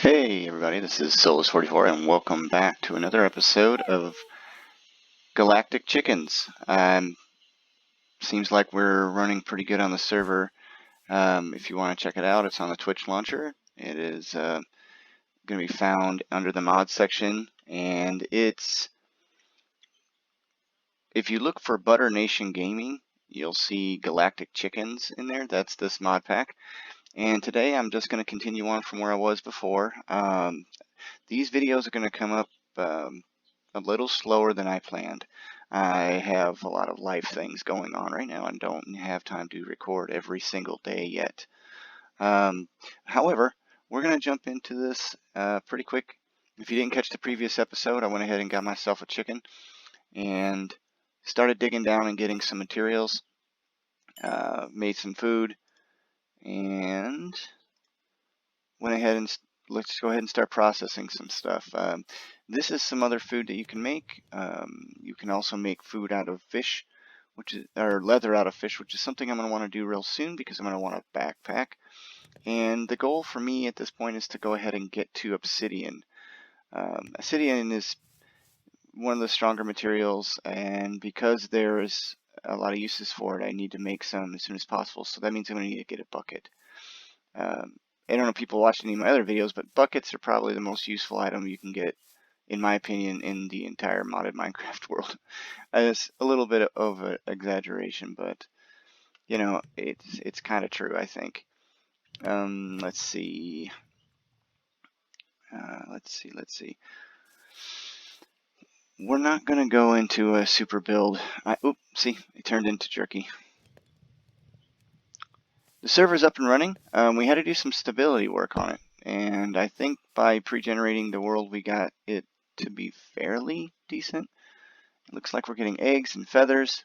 Hey everybody, this is Solus44 and welcome back to another episode of Galactic Chickens. Seems like we're running pretty good on the server. If you want to check it out, it's on the Twitch launcher. It is going to be found under the mods section, and if you look for Butter Nation Gaming, you'll see Galactic Chickens in there. That's this mod pack. And today I'm just going to continue on from where I was before. These videos are going to come up a little slower than I planned. I have a lot of life things going on right now and don't have time to record every single day yet. However, we're going to jump into this pretty quick. If you didn't catch the previous episode, I went ahead and got myself a chicken and started digging down and getting some materials, made some food, and went ahead and let's go ahead and start processing some stuff. This is some other food that you can make. You can also make food out of fish, or leather out of fish, which is something I'm going to want to do real soon because I'm going to want a backpack. And the goal for me at this point is to go ahead and get to obsidian. Obsidian is one of the stronger materials, and because there is a lot of uses for it, I need to make some as soon as possible. So that means I'm going to need to get a bucket. I don't know if people watch any of my other videos, but buckets are probably the most useful item you can get, in my opinion, in the entire modded Minecraft world. It's a little bit of an exaggeration, but you know, it's kind of true, I think. Let's see. Let's see. We're not gonna go into a super build. See, it turned into jerky. The server's up and running. We had to do some stability work on it, and I think by pre-generating the world we got it to be fairly decent. It looks like we're getting eggs and feathers.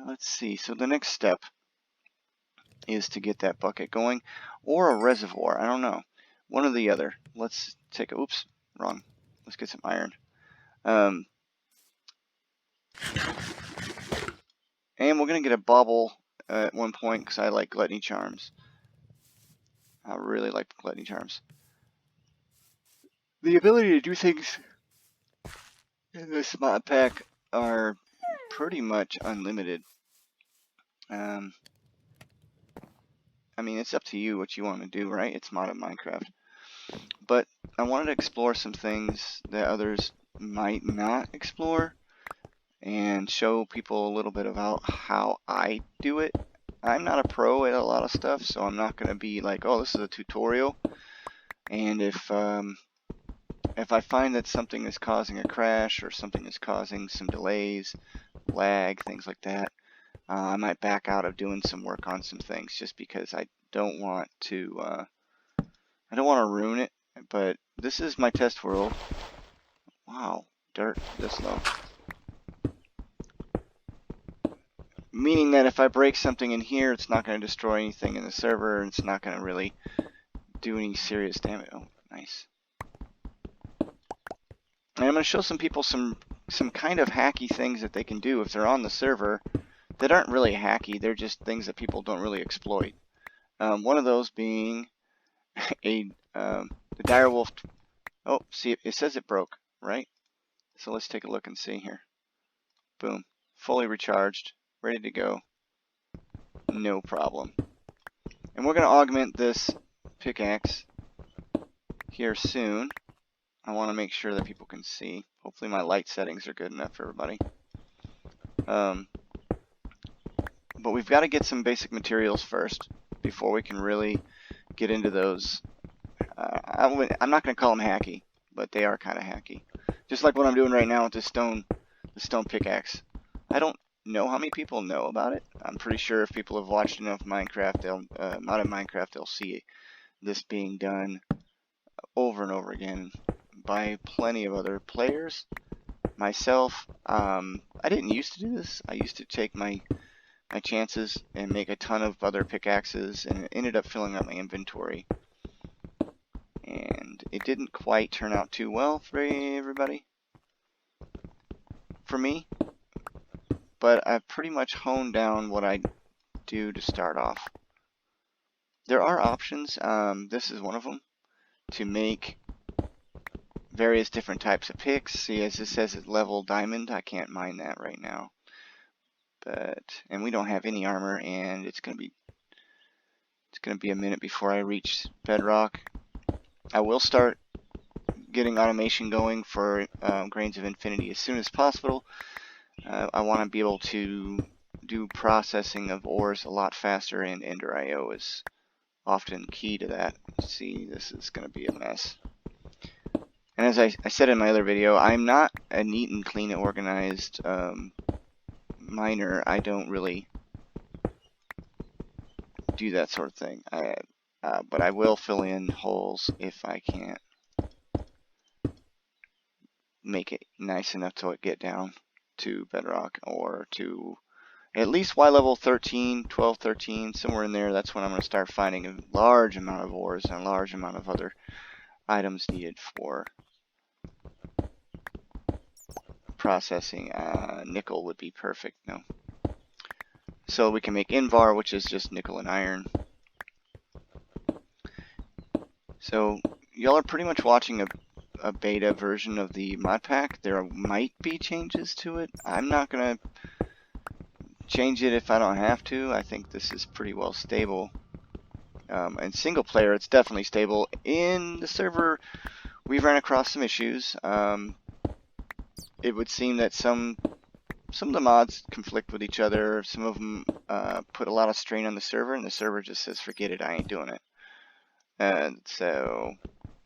Let's see, so the next step is to get that bucket going, or a reservoir, I don't know. One or the other. Let's take a, oops, wrong. Let's get some iron. And we're gonna get a bauble at one point because I like gluttony charms. I really like gluttony charms. The ability to do things in this mod pack are pretty much unlimited. I mean, it's up to you what you want to do, right? It's modded Minecraft. But I wanted to explore some things that others might not explore and show people a little bit about how I do it. I'm not a pro at a lot of stuff, so I'm not going to be like, oh, this is a tutorial. And if I find that something is causing a crash or something is causing some delays, lag, things like that, I might back out of doing some work on some things just because I don't want to ruin it. But this is my test world. Wow, dirt this low. Meaning that if I break something in here, it's not going to destroy anything in the server, and it's not going to really do any serious damage. Oh, nice. And I'm going to show some people some kind of hacky things that they can do if they're on the server that aren't really hacky. They're just things that people don't really exploit. One of those being the direwolf. Oh, see, it says it broke, right? So let's take a look and see here. Boom, fully recharged, ready to go. No problem. And we're going to augment this pickaxe here soon. I want to make sure that people can see. Hopefully my light settings are good enough for everybody. But we've got to get some basic materials first before we can really get into those. I'm not going to call them hacky, but they are kind of hacky. Just like what I'm doing right now with the stone pickaxe. I don't know how many people know about it. I'm pretty sure if people have watched enough Minecraft, modded Minecraft, they'll see this being done over and over again by plenty of other players. Myself, I didn't used to do this. I used to take my chances and make a ton of other pickaxes, and it ended up filling up my inventory. And it didn't quite turn out too well for everybody. For me. But I've pretty much honed down what I do to start off. There are options. This is one of them. to make various different types of picks. See, as it says, it's level diamond. I can't mine that right now. And we don't have any armor, and it's gonna be a minute before I reach bedrock. I will start getting automation going for Grains of Infinity as soon as possible. I want to be able to do processing of ores a lot faster, and Ender IO is often key to that. See, this is going to be a mess. And as I said in my other video, I'm not a neat and clean organized miner. I don't really do that sort of thing. But I will fill in holes if I can't make it nice enough to get down to bedrock, or to at least Y level 13, 12, 13, somewhere in there. That's when I'm going to start finding a large amount of ores and a large amount of other items needed for processing. Nickel would be perfect. No. So we can make Invar, which is just nickel and iron. So y'all are pretty much watching a beta version of the modpack. There might be changes to it. I'm not going to change it if I don't have to. I think this is pretty well stable. And single player, it's definitely stable. In the server, we've run across some issues. It would seem that some of the mods conflict with each other. Some of them put a lot of strain on the server, and the server just says, forget it, I ain't doing it. And so,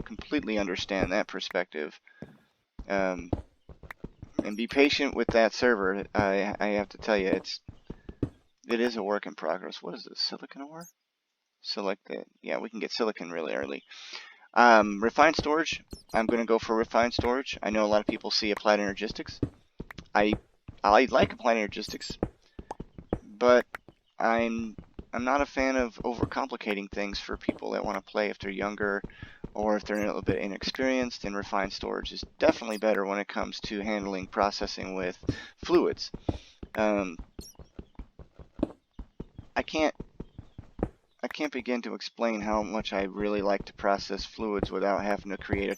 completely understand that perspective. And be patient with that server. I have to tell you, it is a work in progress. What is this, silicon ore? Select it. Yeah, we can get silicon really early. Refined storage. I'm going to go for refined storage. I know a lot of people see applied energistics. I like applied energistics, but I'm not a fan of overcomplicating things for people that want to play if they're younger, or if they're a little bit inexperienced. And refined storage is definitely better when it comes to handling processing with fluids. I can't begin to explain how much I really like to process fluids without having to create a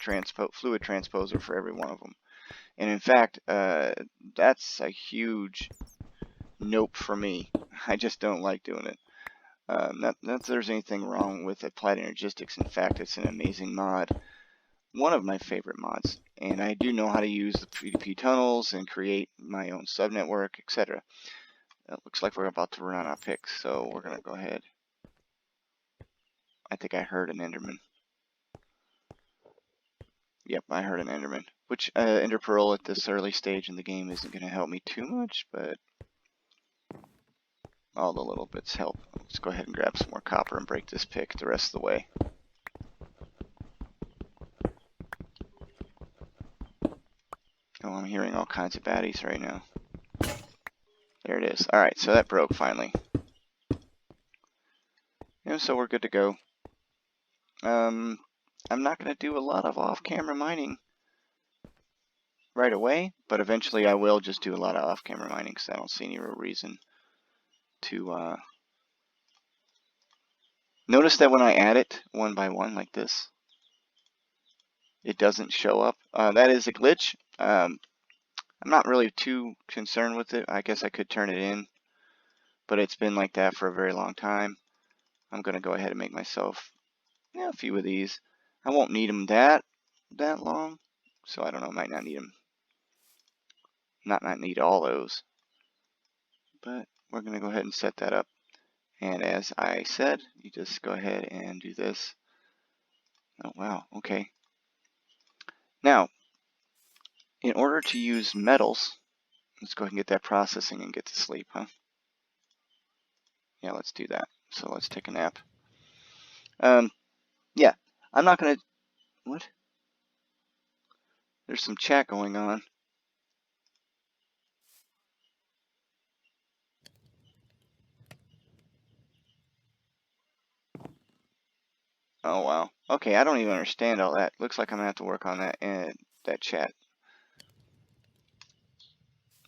fluid transposer for every one of them. And in fact, that's a huge nope for me. I just don't like doing it. Not that there's anything wrong with applied energistics. In fact, it's an amazing mod. One of my favorite mods. And I do know how to use the PDP tunnels and create my own subnetwork, etc. It looks like we're about to run out of picks, so we're going to go ahead. I think I heard an Enderman. Yep, I heard an Enderman. Which Ender Pearl at this early stage in the game isn't going to help me too much, but all the little bits help. Let's go ahead and grab some more copper and break this pick the rest of the way. Oh, I'm hearing all kinds of baddies right now. There it is. Alright, so that broke finally. And so we're good to go. I'm not going to do a lot of off-camera mining right away, but eventually I will just do a lot of off-camera mining because I don't see any real reason to notice that when I add it one by one like this, it doesn't show up. That is a glitch. I'm not really too concerned with it. I guess I could turn it in, but it's been like that for a very long time. I'm going to go ahead and make myself a few of these. I won't need them that long, so I don't know, might not need them. Not need all those, but we're going to go ahead and set that up. And as I said, you just go ahead and do this. Oh wow, okay. Now, in order to use metals, let's go ahead and get that processing and get to sleep, huh? Yeah, let's do that. So let's take a nap. Yeah, I'm not gonna. What? There's some chat going on. Oh wow. Okay, I don't even understand all that. Looks like I'm gonna have to work on that and that chat.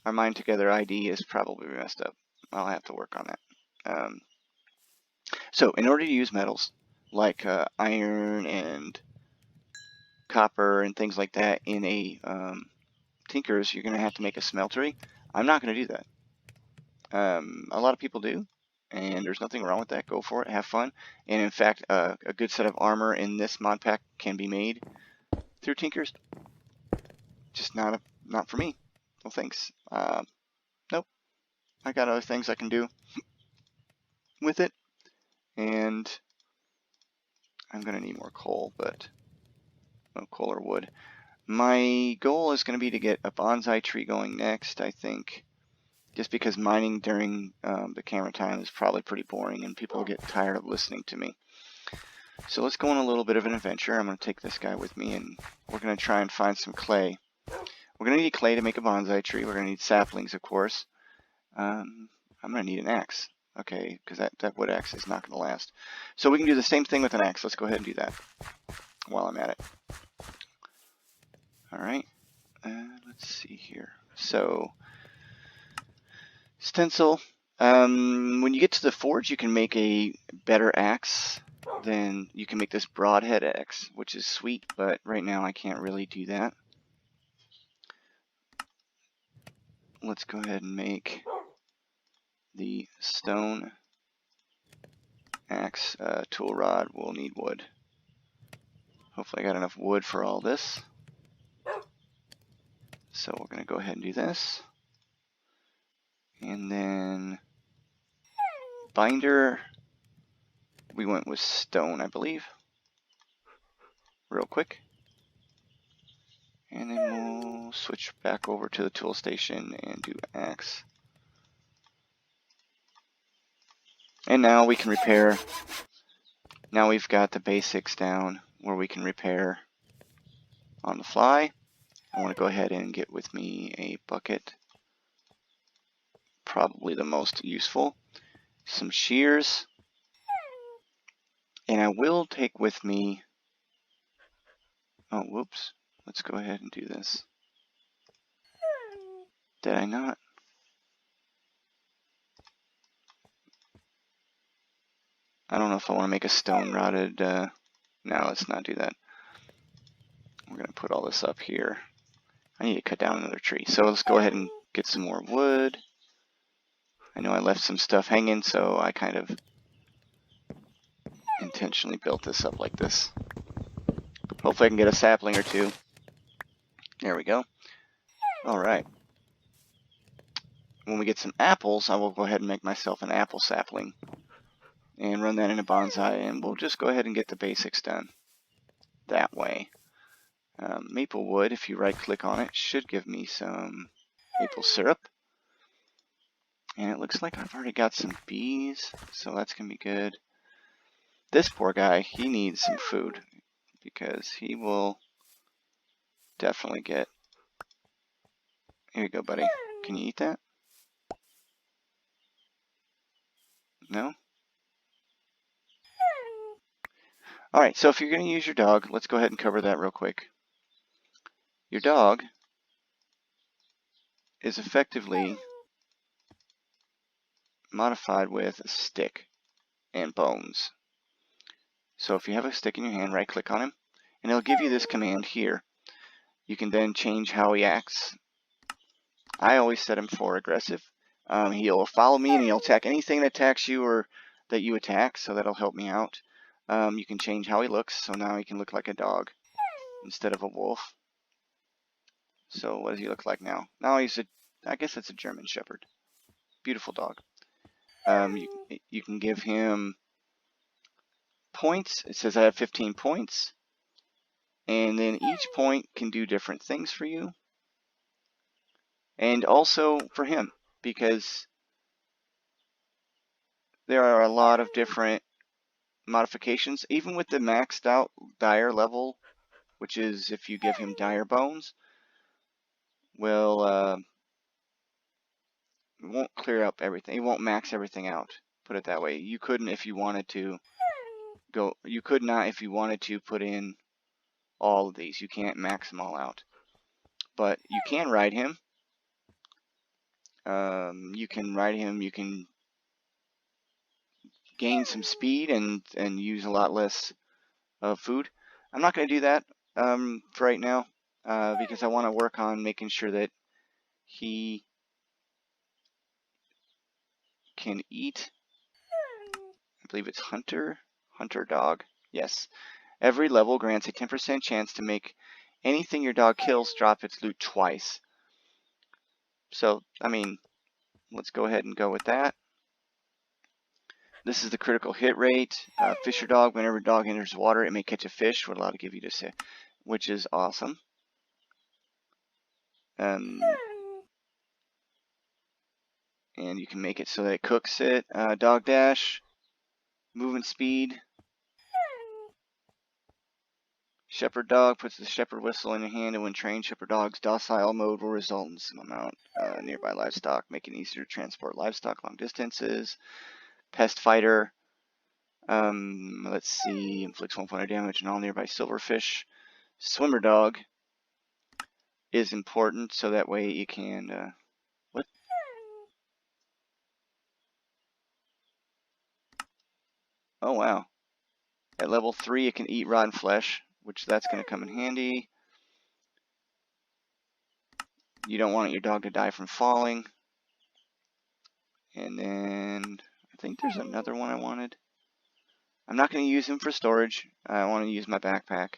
Our Mind Together ID is probably messed up. I'll have to work on that. So in order to use metals like iron and copper and things like that in a tinker's, you're going to have to make a smeltery. I'm not going to do that. A lot of people do, and there's nothing wrong with that. Go for it, have fun. And in fact, a good set of armor in this mod pack can be made through tinkers. Just not for me. No thanks. Nope. I got other things I can do with it, and I'm gonna need more coal, but no coal or wood. My goal is going to be to get a bonsai tree going next, I think. Just because mining during the camera time is probably pretty boring and people get tired of listening to me. So let's go on a little bit of an adventure. I'm going to take this guy with me and we're going to try and find some clay. We're going to need clay to make a bonsai tree. We're going to need saplings, of course. I'm going to need an axe. Okay, because that wood axe is not going to last. So we can do the same thing with an axe. Let's go ahead and do that while I'm at it. Alright, let's see here. So, stencil. When you get to the forge, you can make a better axe. Then you can make this broadhead axe, which is sweet, but right now I can't really do that. Let's go ahead and make the stone axe tool rod. We'll need wood. Hopefully I got enough wood for all this. So we're going to go ahead and do this. And then binder, we went with stone, I believe. Real quick. And then we'll switch back over to the tool station and do axe. And now we can repair. Now we've got the basics down where we can repair on the fly. I want to go ahead and get with me a bucket. Probably the most useful. Some shears. And I will take with me... Oh, whoops. Let's go ahead and do this. Did I not? I don't know if I want to make a stone rotted... No, let's not do that. We're going to put all this up here. I need to cut down another tree. So let's go ahead and get some more wood. I know I left some stuff hanging, so I kind of intentionally built this up like this. Hopefully I can get a sapling or two. There we go. Alright. When we get some apples, I will go ahead and make myself an apple sapling. And run that in a bonsai, and we'll just go ahead and get the basics done. That way. Maple wood, if you right click on it, should give me some maple syrup. And it looks like I've already got some bees, so that's going to be good. This poor guy, he needs some food, because he will definitely get... Here you go, buddy. Can you eat that? No? Alright, so if you're going to use your dog, let's go ahead and cover that real quick. Your dog is effectively modified with a stick and bones. So if you have a stick in your hand, right click on him, and it'll give you this command here. You can then change how he acts. I always set him for aggressive. He'll follow me and he'll attack anything that attacks you or that you attack, so that'll help me out. You can change how he looks, so now he can look like a dog instead of a wolf. So what does he look like now? Now he's I guess it's a German Shepherd. Beautiful dog. You can give him points. It says I have 15 points. And then each point can do different things for you. And also for him, because there are a lot of different modifications. Even with the maxed out dire level, which is if you give him dire bones, will it won't clear up everything. It won't max everything out. Put it that way. You couldn't if you wanted to go. You could not if you wanted to put in all of these. You can't max them all out. But you can ride him. You can ride him. You can gain some speed and use a lot less food. I'm not going to do that. for right now, because I want to work on making sure that he can eat. I believe it's hunter dog. Yes. Every level grants a 10% chance to make anything your dog kills drop its loot twice. So, I mean, let's go ahead and go with that. This is the critical hit rate. Fisher dog, whenever a dog enters water, it may catch a fish. We're allowed to give you this, which is awesome. And you can make it so that it cooks it. Dog dash, movement speed. Shepherd dog puts the shepherd whistle in your hand, and when trained, shepherd dog's docile mode will result in some amount nearby livestock, making it easier to transport livestock long distances. Pest fighter, let's see, inflicts 1 point of damage on all nearby silverfish. Swimmer dog is important, so that way you can, what? Oh wow. At level 3 it can eat rotten flesh, which that's going to come in handy. You don't want your dog to die from falling. And then I think there's another one I wanted. I'm not going to use him for storage. I want to use my backpack.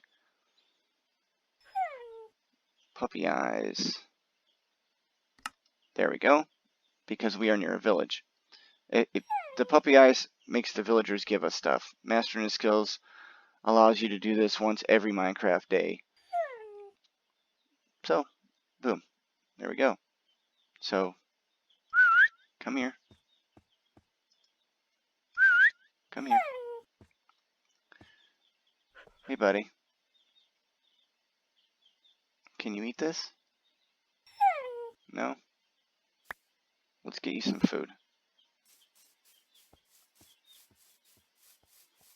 Puppy eyes. There we go. Because we are near a village. The puppy eyes makes the villagers give us stuff. Mastering the skills allows you to do this once every Minecraft day. So, boom. There we go. So, come here. Come here. Hey, buddy. Can you eat this? No? Let's get you some food.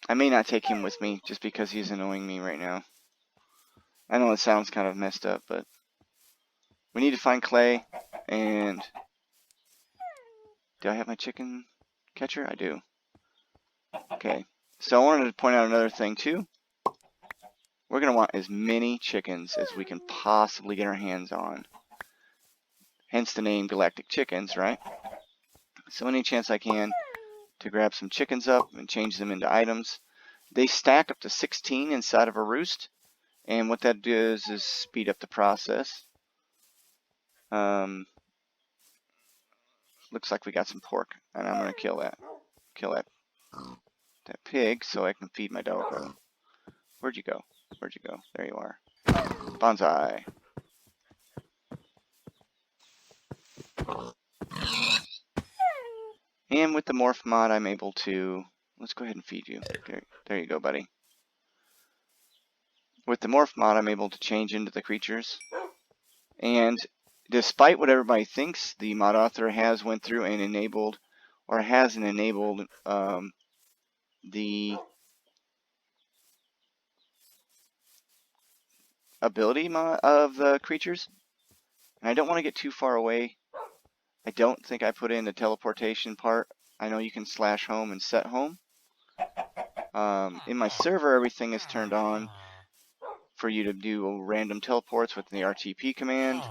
I may not take him with me just because he's annoying me right now. I know it sounds kind of messed up, but we need to find clay. And do I have my chicken catcher? I do. Okay. So I wanted to point out another thing too. We're going to want as many chickens as we can possibly get our hands on. Hence the name Galactic Chickens, right? So any chance I can to grab some chickens up and change them into items. They stack up to 16 inside of a roost. And what that does is speed up the process. Looks like we got some pork. And I'm going to kill that pig so I can feed my dog. Where'd you go? Where'd you go? There you are. Bonsai. And with the morph mod, I'm able to... Let's go ahead and feed you. There you go, buddy. With the morph mod, I'm able to change into the creatures. And despite what everybody thinks, the mod author has went through and enabled, or hasn't enabled, the ability mod of the creatures. And I don't want to get too far away. I don't think I put in the teleportation part. I know you can slash home and set home. In my server, everything is turned on for you to do random teleports with the RTP command.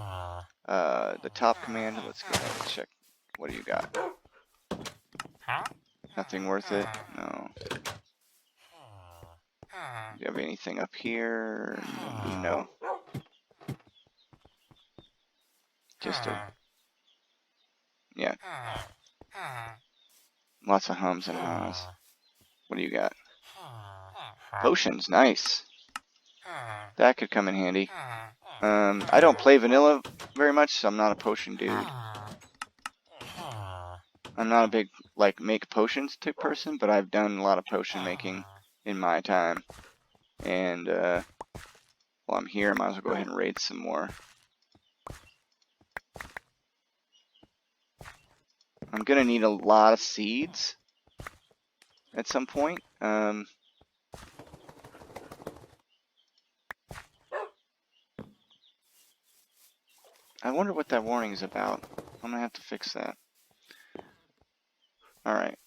The top command, let's go ahead and check. What do you got? Nothing worth it? No. Do you have anything up here? No. Just a... Yeah. Lots of hums and ahs. What do you got? Potions, nice. That could come in handy. I don't play vanilla very much, so I'm not a potion dude. I'm not a big, like, make potions type person, but I've done a lot of potion making in my time. And, while I'm here, I might as well go ahead and raid some more. I'm gonna need a lot of seeds at some point. I wonder what that warning is about. I'm gonna have to fix that. Alright.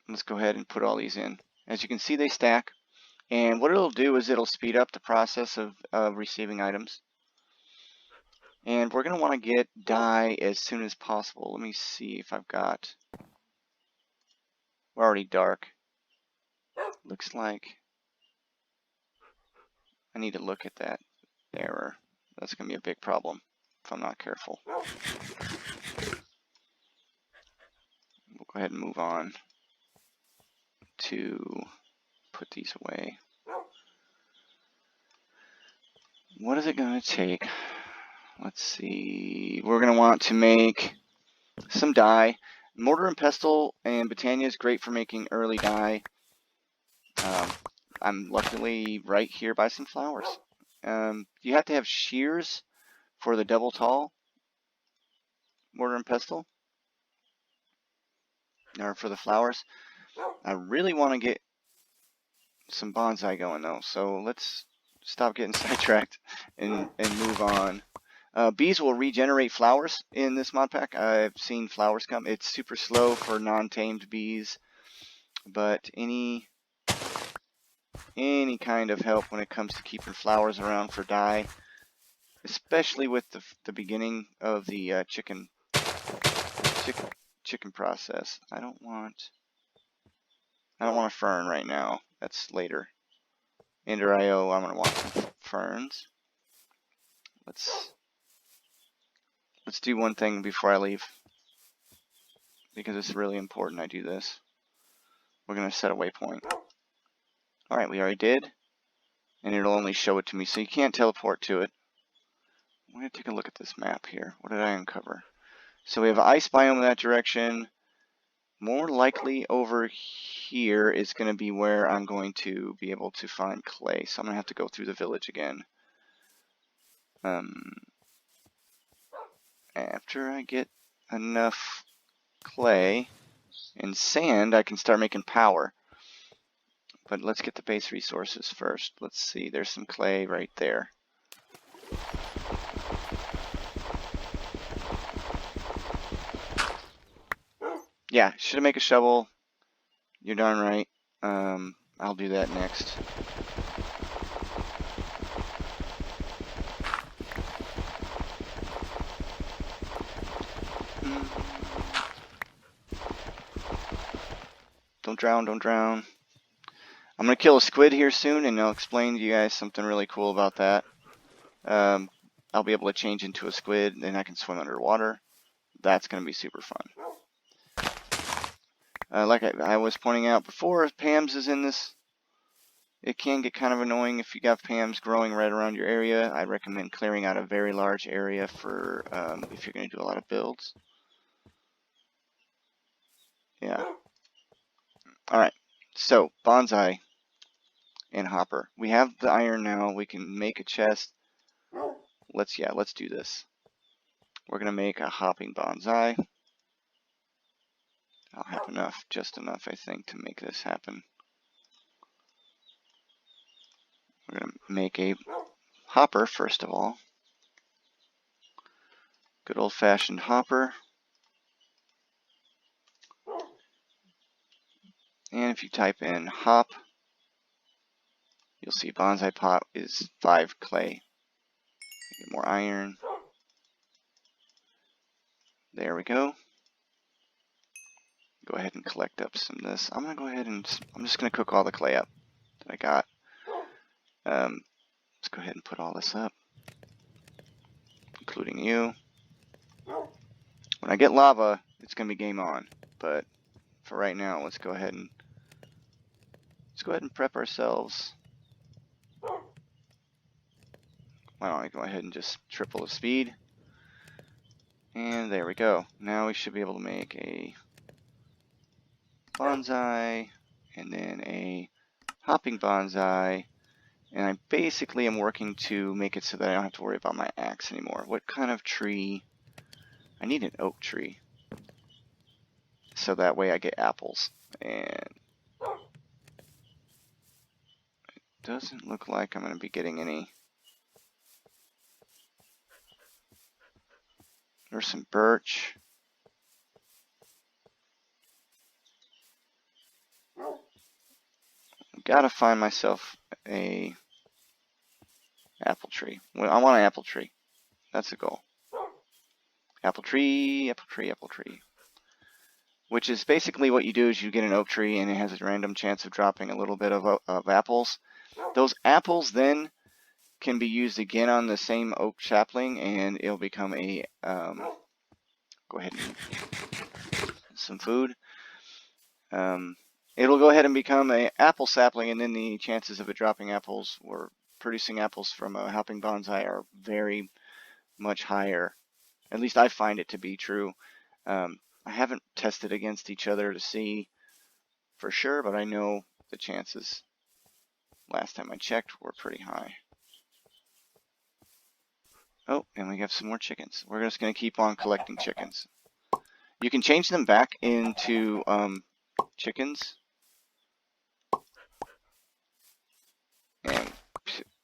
Let's go ahead and put all these in. As you can see, they stack. And what it'll do is it'll speed up the process of receiving items. And we're going to want to get dye as soon as possible. Let me see if I've got... We're already dark. Looks like I need to look at that error. That's going to be a big problem if I'm not careful. We'll go ahead and move on to put these away. What is it going to take? Let's see. We're going to want to make some dye. Mortar and pestle and Botania is great for making early dye. I'm luckily right here by some flowers. You have to have shears for the double tall mortar and pestle, or for the flowers. I really want to get some bonsai going though, so let's stop getting sidetracked and move on. Bees will regenerate flowers in this mod pack. I've seen flowers come. It's super slow for non-tamed bees, but any kind of help when it comes to keeping flowers around for dye, especially with the beginning of the chicken process. I don't want a fern right now. That's later. Ender IO, I'm gonna want some ferns. Let's do one thing before I leave, because it's really important I do this. We're gonna set a waypoint. Alright, we already did, and it'll only show it to me, so you can't teleport to it. I'm gonna take a look at this map here. What did I uncover? So we have an ice biome in that direction. More likely over here is going to be where I'm going to be able to find clay. So I'm going to have to go through the village again. After I get enough clay and sand, I can start making power. But let's get the base resources first. Let's see, there's some clay right there. Yeah, should I make a shovel? You're darn right. I'll do that next. Don't drown, don't drown. I'm going to kill a squid here soon, and I'll explain to you guys something really cool about that. I'll be able to change into a squid, and I can swim underwater. That's going to be super fun. Like I was pointing out before, Pam's is in this. It can get kind of annoying if you got Pam's growing right around your area. I recommend clearing out a very large area for if you're going to do a lot of builds. Yeah. Alright, so bonsai and hopper. We have the iron now. We can make a chest. Let's do this. We're going to make a hopping bonsai. I'll have enough, just enough, I think, to make this happen. We're going to make a hopper, first of all. Good old-fashioned hopper. And if you type in hop, you'll see bonsai pot is 5 clay. Get more iron. There we go. Go ahead and collect up some of this. I'm going to go ahead and I'm just going to cook all the clay up that I got. Let's go ahead and put all this up, including you. When I get lava, it's going to be game on. But for right now, let's go ahead and prep ourselves. Why don't I go ahead and just triple the speed? And there we go. Now we should be able to make a bonsai, and then a hopping bonsai, and I basically am working to make it so that I don't have to worry about my axe anymore. What kind of tree? I need an oak tree, so that way I get apples, and it doesn't look like I'm going to be getting any. There's some birch. gotta find myself a apple tree. Well, I want an apple tree. That's the goal. Apple tree, apple tree, apple tree. Which is basically what you do is you get an oak tree and it has a random chance of dropping a little bit of apples. Those apples then can be used again on the same oak sapling and it'll become a, go ahead and eat some food. It'll go ahead and become a apple sapling, and then the chances of it dropping apples or producing apples from a hopping bonsai are very much higher. At least I find it to be true. I haven't tested against each other to see for sure, but I know the chances last time I checked were pretty high. Oh, and we have some more chickens. We're just going to keep on collecting chickens. You can change them back into chickens. And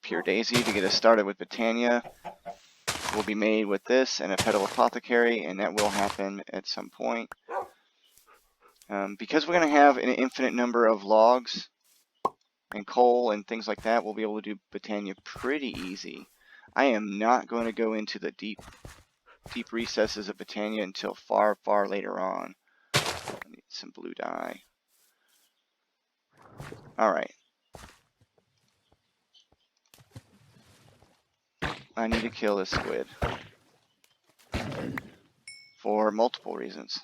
Pure Daisy to get us started with Botania will be made with this and a Petal Apothecary, and that will happen at some point. Because we're going to have an infinite number of logs and coal and things like that, we'll be able to do Botania pretty easy. I am not going to go into the deep recesses of Botania until far, far later on. I need some blue dye. Alright. I need to kill this squid. For multiple reasons.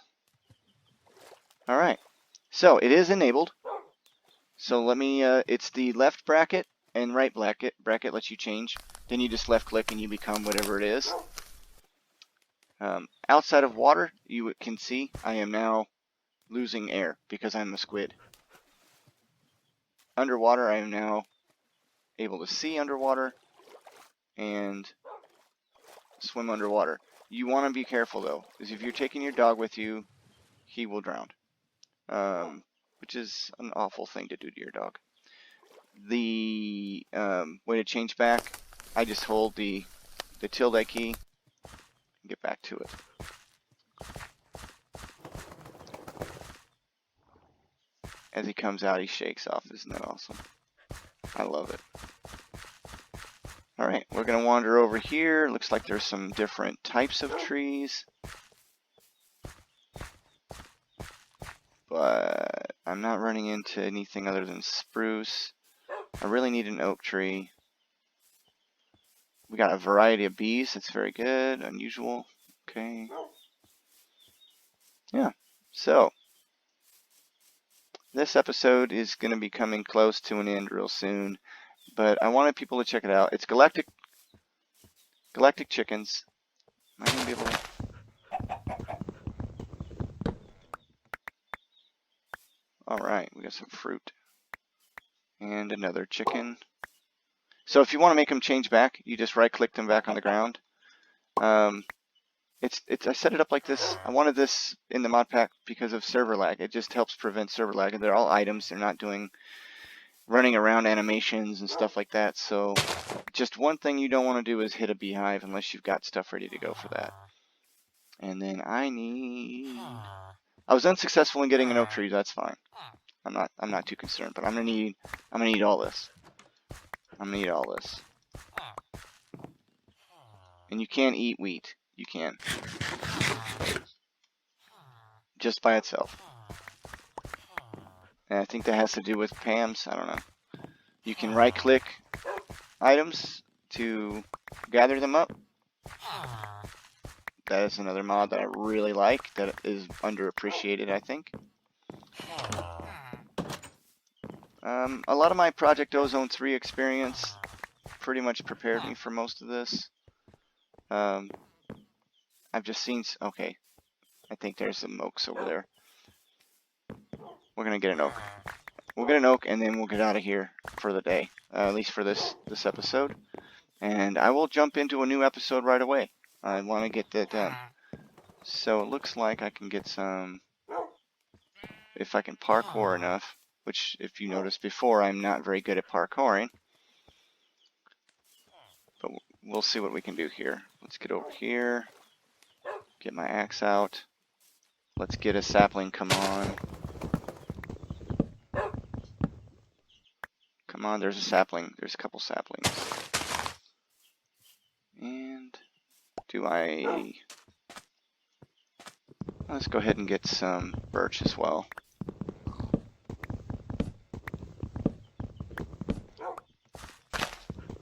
Alright. So, it is enabled. So let me, it's the left bracket and right bracket. Bracket lets you change. Then you just left click and you become whatever it is. Outside of water, you can see I am now losing air because I'm a squid. Underwater, I am now able to see underwater and swim underwater. You want to be careful though, because if you're taking your dog with you, he will drown. Which is an awful thing to do to your dog. The way to change back, I just hold the tilde key and get back to it. As he comes out, he shakes off. Isn't that awesome? I love it. Alright, we're going to wander over here. Looks like there's some different types of trees. But I'm not running into anything other than spruce. I really need an oak tree. We got a variety of bees. That's very good. Unusual. Okay. Yeah. So, this episode is going to be coming close to an end real soon. But I wanted people to check it out. It's Galactic Chickens. Am I going to be able to... Alright, we got some fruit. And another chicken. So if you want to make them change back, you just right click them back on the ground. I set it up like this. I wanted this in the mod pack because of server lag. It just helps prevent server lag. And they're all items. They're not doing running around animations and stuff like that. So just one thing you don't want to do is hit a beehive unless you've got stuff ready to go for that. And then I was unsuccessful in getting an oak tree. That's fine. I'm not too concerned, but I'm gonna need all this. I'm gonna need all this. And you can't eat wheat. You can. Just by itself. And I think that has to do with Pam's. I don't know. You can right click items to gather them up. That is another mod that I really like. That is underappreciated, I think. A lot of my Project Ozone 3 experience pretty much prepared me for most of this. I've just seen... Okay. I think there's some oaks over there. We're going to get an oak. We'll get an oak and then we'll get out of here for the day. At least for this episode. And I will jump into a new episode right away. I want to get that done. So it looks like I can get some... If I can parkour enough. Which, if you noticed before, I'm not very good at parkouring. But we'll see what we can do here. Let's get over here. Get my axe out. Let's get a sapling come on. Come on, there's a sapling. There's a couple saplings. And do I... Let's go ahead and get some birch as well.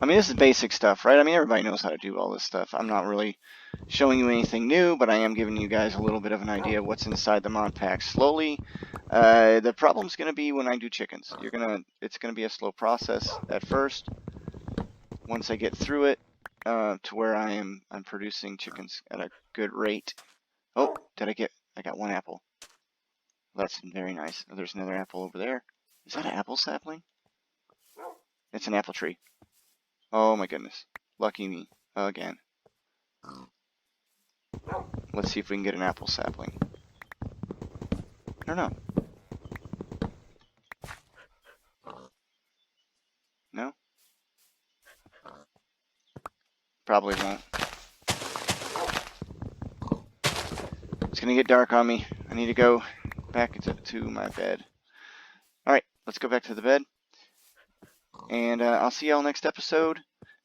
I mean, this is basic stuff, right? I mean, everybody knows how to do all this stuff. I'm not really showing you anything new, but I am giving you guys a little bit of an idea of what's inside the mod pack slowly. The problem's going to be when I do chickens. It's going to be a slow process at first. Once I get through it to where I'm producing chickens at a good rate. Oh, I got one apple. That's very nice. Oh, there's another apple over there. Is that an apple sapling? It's an apple tree. Oh my goodness. Lucky me. Again. Let's see if we can get an apple sapling. I don't know. No? Probably won't. It's gonna get dark on me. I need to go back to my bed. Alright, let's go back to the bed. And I'll see y'all next episode.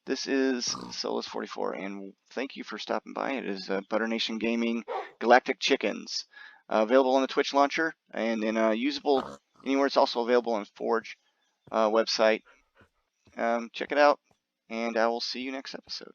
This is Solus44, and thank you for stopping by. It is Butter Nation Gaming Galactic Chickens. Available on the Twitch launcher, and then usable anywhere. It's also available on Forge website. Check it out, and I will see you next episode.